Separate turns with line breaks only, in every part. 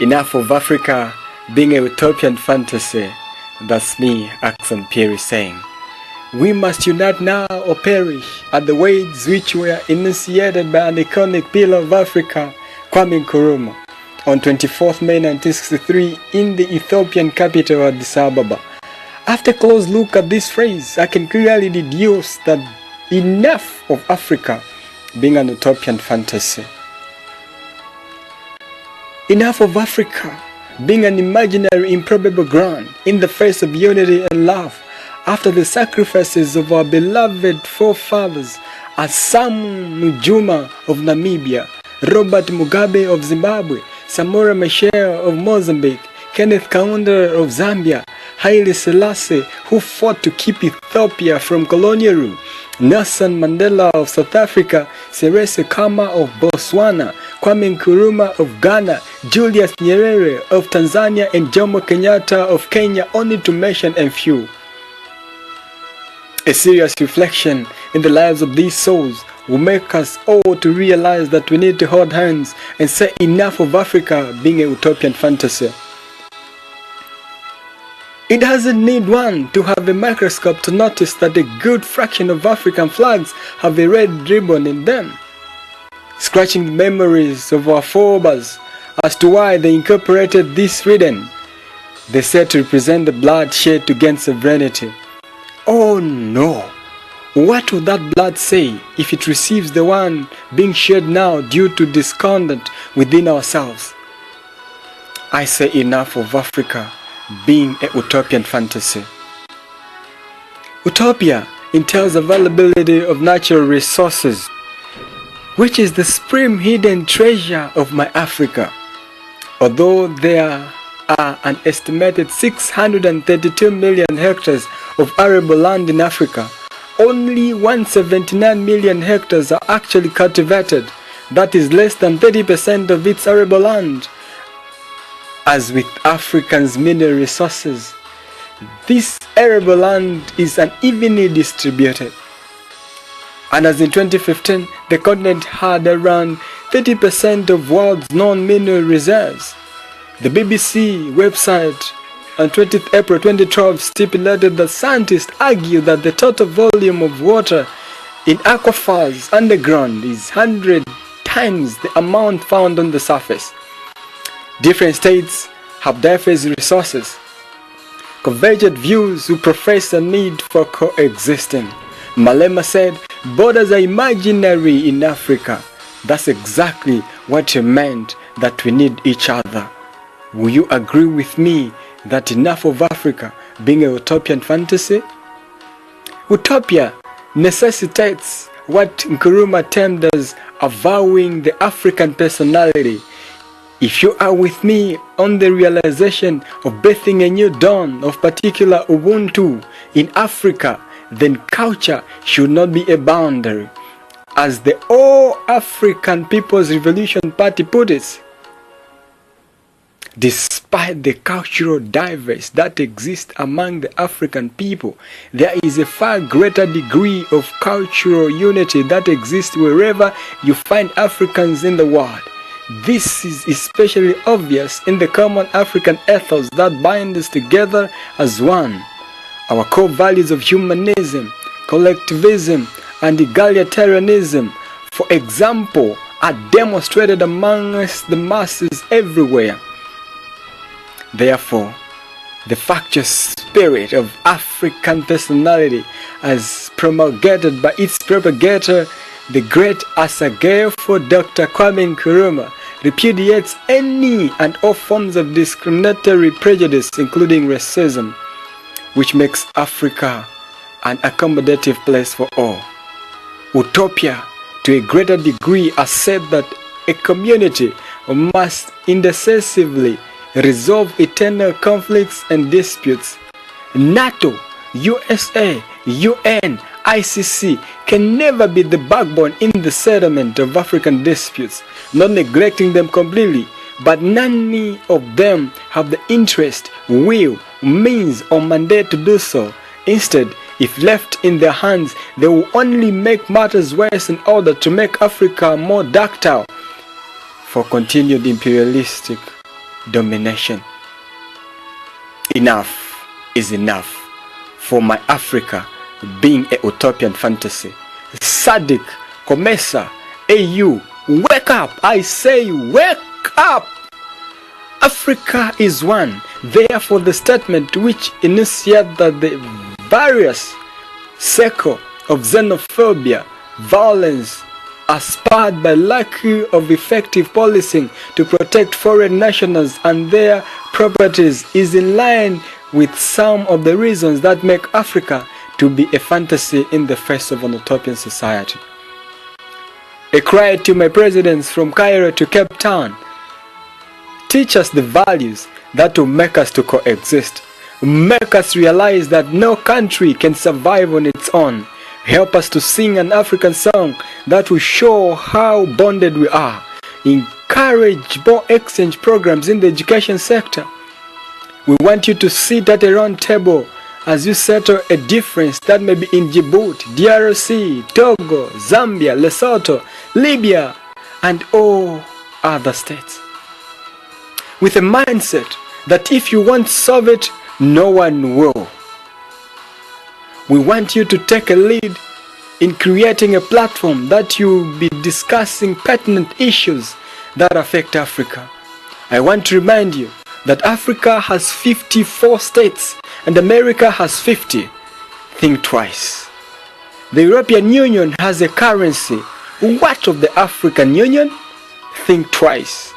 Enough of Africa being a utopian fantasy. That's me, Axon Perry, saying, we must unite now or perish at the ways which were initiated by an iconic pillar of Africa, Kwame Nkrumah, on 24th May 1963 in the Ethiopian capital Addis Ababa. After a close look at this phrase, I can clearly deduce that enough of Africa being an utopian fantasy. Enough of Africa being an imaginary, improbable ground in the face of unity and love after the sacrifices of our beloved forefathers as Sam Nujuma of Namibia, Robert Mugabe of Zimbabwe, Samora Machel of Mozambique, Kenneth Kaunda of Zambia, Haile Selassie, who fought to keep Ethiopia from colonial rule, Nelson Mandela of South Africa, Seretse Khama of Botswana, Kwame Nkrumah of Ghana, Julius Nyerere of Tanzania, and Jomo Kenyatta of Kenya, only to mention a few. A serious reflection in the lives of these souls will make us all to realize that we need to hold hands and say enough of Africa being a utopian fantasy. It doesn't need one to have a microscope to notice that a good fraction of African flags have a red ribbon in them, scratching the memories of our forebears as to why they incorporated this ribbon. They said to represent the blood shed against sovereignty. Oh no! What would that blood say if it receives the one being shed now due to discontent within ourselves? I say enough of Africa being a utopian fantasy. Utopia entails availability of natural resources, which is the supreme hidden treasure of my Africa. Although there are an estimated 632 million hectares of arable land in Africa, only 179 million hectares are actually cultivated. That is less than 30% of its arable land. As with Africa's mineral resources, this arable land is unevenly distributed. And as in 2015, the continent had around 30% of world's known mineral reserves. The BBC website on 20th April 2012 stipulated that scientists argue that the total volume of water in aquifers underground is 100 times the amount found on the surface. Different states have diverse resources. Convergent views who profess a need for coexisting. Malema said, borders are imaginary in Africa. That's exactly what he meant, that we need each other. Will you agree with me that enough of Africa being a utopian fantasy? Utopia necessitates what Nkrumah termed as avowing the African personality. If you are with me on the realization of birthing a new dawn of particular Ubuntu in Africa, then culture should not be a boundary. As the All-African People's Revolution Party put it, despite the cultural diverse that exists among the African people, there is a far greater degree of cultural unity that exists wherever you find Africans in the world. This is especially obvious in the common African ethos that bind us together as one. Our core values of humanism, collectivism, and egalitarianism, for example, are demonstrated amongst the masses everywhere. Therefore, the factious spirit of African personality, as promulgated by its propagator, the great Asagefo Dr. Kwame Nkrumah, repudiates any and all forms of discriminatory prejudice, including racism, which makes Africa an accommodative place for all. Utopia, to a greater degree, asserts that a community must indecisively resolve eternal conflicts and disputes. NATO, USA, UN, ICC can never be the backbone in the settlement of African disputes, not neglecting them completely, but none of them have the interest, will, means, or mandate to do so. Instead, if left in their hands, they will only make matters worse in order to make Africa more ductile for continued imperialistic domination. Enough is enough for my Africa being a utopian fantasy. Sadiq, Komesa, AU, wake up! I say wake up! Africa is one. Therefore, the statement which enunciates that the various cycle of xenophobia, violence are spurred by lack of effective policing to protect foreign nationals and their properties is in line with some of the reasons that make Africa to be a fantasy in the face of an utopian society. A cry to my presidents from Cairo to Cape Town: teach us the values that will make us to coexist. Make us realize that no country can survive on its own. Help us to sing an African song that will show how bonded we are. Encourage more exchange programs in the education sector. We want you to sit at a round table as you settle a difference that may be in Djibouti, DRC, Togo, Zambia, Lesotho, Libya, and all other states. With a mindset that if you won't solve it, no one will. We want you to take a lead in creating a platform that you will be discussing pertinent issues that affect Africa. I want to remind you that Africa has 54 states and America has 50. Think twice. The European Union has a currency. What of the African Union? Think twice.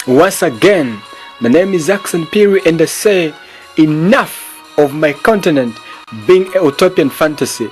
Once again, my name is Jackson Piri and I say enough of my continent being a utopian fantasy.